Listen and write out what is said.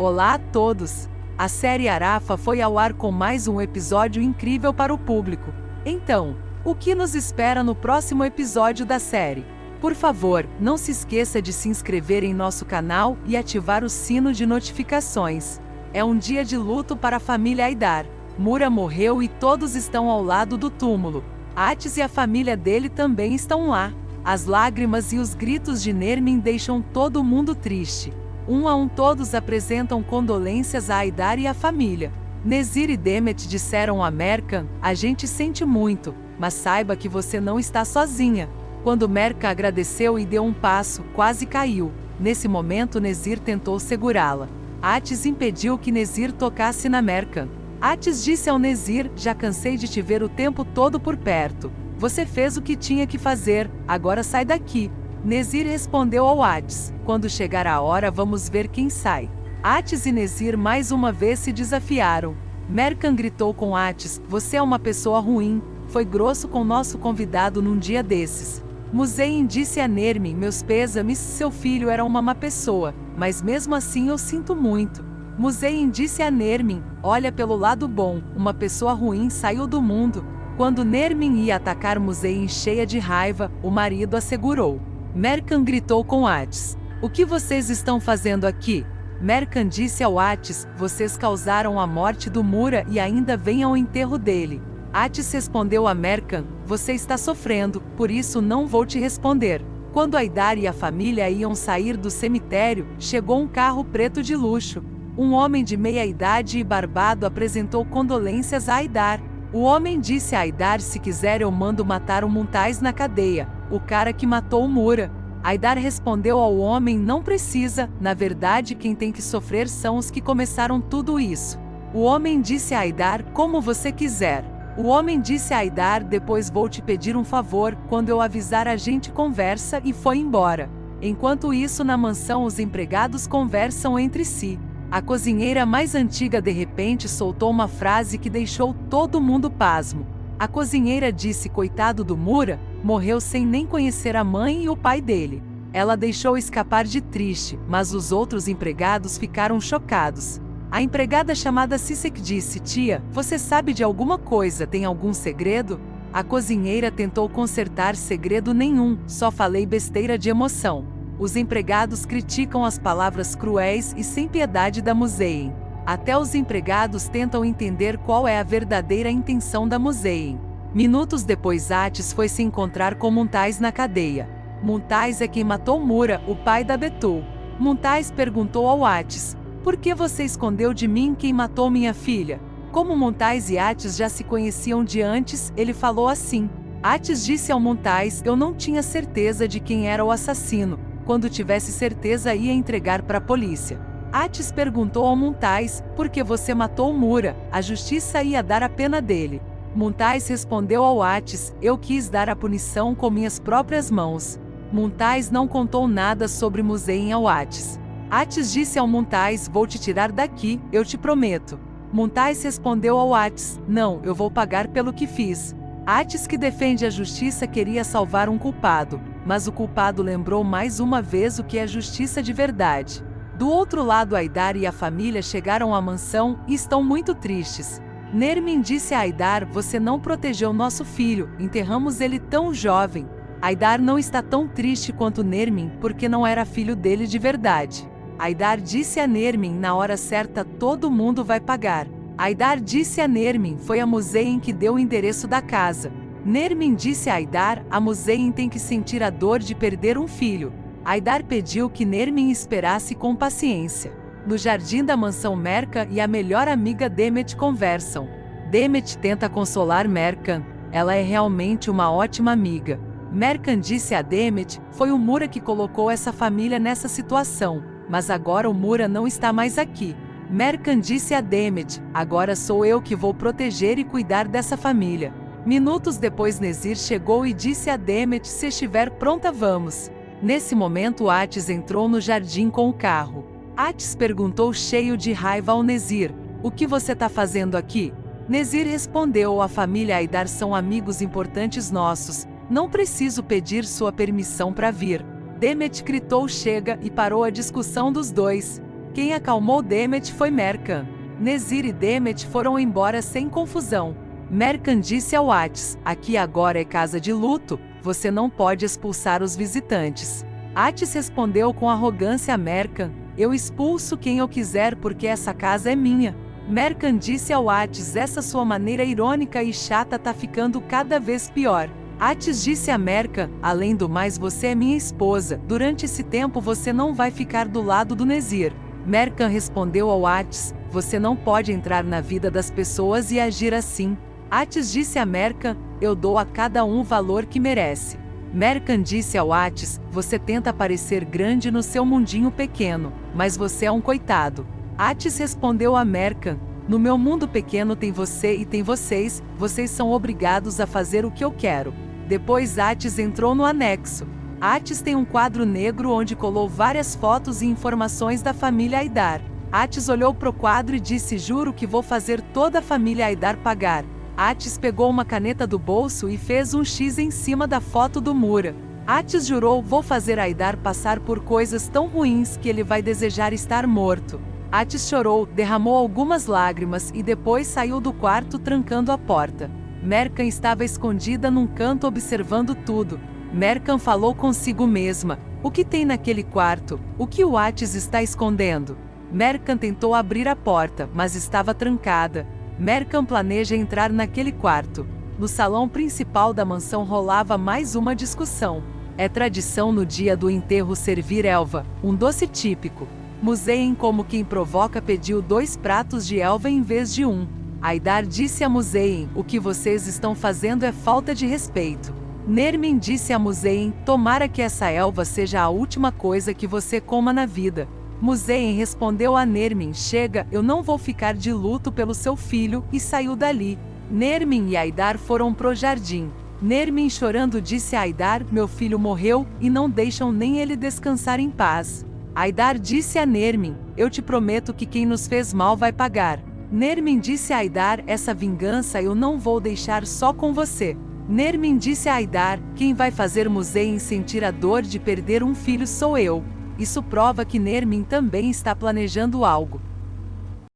Olá a todos! A série Arafa foi ao ar com mais um episódio incrível para o público. Então, o que nos espera no próximo episódio da série? Por favor, não se esqueça de se inscrever em nosso canal e ativar o sino de notificações. É um dia de luto para a família Haydar. Mura morreu e todos estão ao lado do túmulo. Atis e a família dele também estão lá. As lágrimas e os gritos de Nermin deixam todo mundo triste. Um a um todos apresentam condolências a Haydar e a família. Nezir e Demet disseram a Merkan: a gente sente muito, mas saiba que você não está sozinha. Quando Merkan agradeceu e deu um passo, quase caiu. Nesse momento Nezir tentou segurá-la. Atis impediu que Nezir tocasse na Merkan. Atis disse ao Nezir: já cansei de te ver o tempo todo por perto. Você fez o que tinha que fazer, agora sai daqui. Nezir respondeu ao Atis: quando chegar a hora vamos ver quem sai. Atis e Nezir mais uma vez se desafiaram. Merkan gritou com Atis: você é uma pessoa ruim, foi grosso com nosso convidado num dia desses. Muzein disse a Nermin: meus pêsames, seu filho era uma má pessoa, mas mesmo assim eu sinto muito. Muzein disse a Nermin: olha pelo lado bom, uma pessoa ruim saiu do mundo. Quando Nermin ia atacar Muzein cheia de raiva, o marido a segurou. Merkan gritou com Atis: o que vocês estão fazendo aqui? Merkan disse ao Atis: vocês causaram a morte do Mura e ainda vêm ao enterro dele. Atis respondeu a Merkan: você está sofrendo, por isso não vou te responder. Quando Haydar e a família iam sair do cemitério, chegou um carro preto de luxo. Um homem de meia idade e barbado apresentou condolências a Haydar. O homem disse a Haydar: se quiser eu mando matar o Mumtaz na cadeia, o cara que matou o Mura. Haydar respondeu ao homem: não precisa, na verdade quem tem que sofrer são os que começaram tudo isso. O homem disse a Haydar: como você quiser. O homem disse a Haydar: depois vou te pedir um favor, quando eu avisar a gente conversa, e foi embora. Enquanto isso na mansão os empregados conversam entre si. A cozinheira mais antiga de repente soltou uma frase que deixou todo mundo pasmo. A cozinheira disse: coitado do Mura, morreu sem nem conhecer a mãe e o pai dele. Ela deixou escapar de triste, mas os outros empregados ficaram chocados. A empregada chamada Sisek disse: tia, você sabe de alguma coisa, tem algum segredo? A cozinheira tentou consertar: segredo nenhum, só falei besteira de emoção. Os empregados criticam as palavras cruéis e sem piedade da Muzein. Até os empregados tentam entender qual é a verdadeira intenção da Muzein. Minutos depois Atis foi se encontrar com Mumtaz na cadeia. Mumtaz é quem matou Mura, o pai da Betul. Mumtaz perguntou ao Atis: por que você escondeu de mim quem matou minha filha? Como Mumtaz e Atis já se conheciam de antes, ele falou assim. Atis disse ao Mumtaz: eu não tinha certeza de quem era o assassino. Quando tivesse certeza ia entregar para a polícia. Atis perguntou ao Mumtaz: por que você matou Mura? A justiça ia dar a pena dele. Mumtaz respondeu ao Atis: eu quis dar a punição com minhas próprias mãos. Mumtaz não contou nada sobre Muzein ao Atis. Atis disse ao Mumtaz: vou te tirar daqui, eu te prometo. Mumtaz respondeu ao Atis: não, eu vou pagar pelo que fiz. Atis, que defende a justiça, queria salvar um culpado, mas o culpado lembrou mais uma vez o que é justiça de verdade. Do outro lado, Haydar e a família chegaram à mansão e estão muito tristes. Nermin disse a Haydar: você não protegeu nosso filho, enterramos ele tão jovem. Haydar não está tão triste quanto Nermin, porque não era filho dele de verdade. Haydar disse a Nermin: na hora certa todo mundo vai pagar. Haydar disse a Nermin: foi a Muzein que deu o endereço da casa. Nermin disse a Haydar: a Muzein tem que sentir a dor de perder um filho. Haydar pediu que Nermin esperasse com paciência. No jardim da mansão, Merkan e a melhor amiga Demet conversam. Demet tenta consolar Merkan: ela é realmente uma ótima amiga. Merkan disse a Demet: foi o Mura que colocou essa família nessa situação, mas agora o Mura não está mais aqui. Merkan disse a Demet: agora sou eu que vou proteger e cuidar dessa família. Minutos depois Nezir chegou e disse a Demet: se estiver pronta vamos. Nesse momento Atis entrou no jardim com o carro. Atis perguntou cheio de raiva ao Nezir: o que você está fazendo aqui? Nezir respondeu: a família Haydar são amigos importantes nossos, não preciso pedir sua permissão para vir. Demet gritou: chega, e parou a discussão dos dois. Quem acalmou Demet foi Mercan. Nezir e Demet foram embora sem confusão. Mercan disse ao Atis: aqui agora é casa de luto, você não pode expulsar os visitantes. Atis respondeu com arrogância a Mercan: eu expulso quem eu quiser porque essa casa é minha. Mercan disse ao Atis: essa sua maneira irônica e chata tá ficando cada vez pior. Atis disse a Mercan: além do mais você é minha esposa, durante esse tempo você não vai ficar do lado do Nezir. Mercan respondeu ao Atis: você não pode entrar na vida das pessoas e agir assim. Atis disse a Mercan: eu dou a cada um o valor que merece. Mercan disse ao Atis: você tenta parecer grande no seu mundinho pequeno, mas você é um coitado. Atis respondeu a Mercan: no meu mundo pequeno tem você e tem vocês, vocês são obrigados a fazer o que eu quero. Depois Atis entrou no anexo. Atis tem um quadro negro onde colou várias fotos e informações da família Aidar. Atis olhou pro quadro e disse: juro que vou fazer toda a família Aidar pagar. Atis pegou uma caneta do bolso e fez um X em cima da foto do Mura. Atis jurou: vou fazer Aidar passar por coisas tão ruins que ele vai desejar estar morto. Atis chorou, derramou algumas lágrimas e depois saiu do quarto trancando a porta. Mercan estava escondida num canto observando tudo. Mercan falou consigo mesma: o que tem naquele quarto? O que o Atis está escondendo? Mercan tentou abrir a porta, mas estava trancada. Mercan planeja entrar naquele quarto. No salão principal da mansão rolava mais uma discussão. É tradição no dia do enterro servir elva, um doce típico. Muzein, como quem provoca, pediu 2 pratos de elva em vez de 1. Aidar disse a Muzein: o que vocês estão fazendo é falta de respeito. Nermin disse a Muzein: tomara que essa elva seja a última coisa que você coma na vida. Muzein respondeu a Nermin: chega, eu não vou ficar de luto pelo seu filho, e saiu dali. Nermin e Aidar foram pro jardim. Nermin chorando disse a Aidar: meu filho morreu, e não deixam nem ele descansar em paz. Aidar disse a Nermin: eu te prometo que quem nos fez mal vai pagar. Nermin disse a Aidar: essa vingança eu não vou deixar só com você. Nermin disse a Aidar: quem vai fazer Muzein sentir a dor de perder um filho sou eu. Isso prova que Nermin também está planejando algo.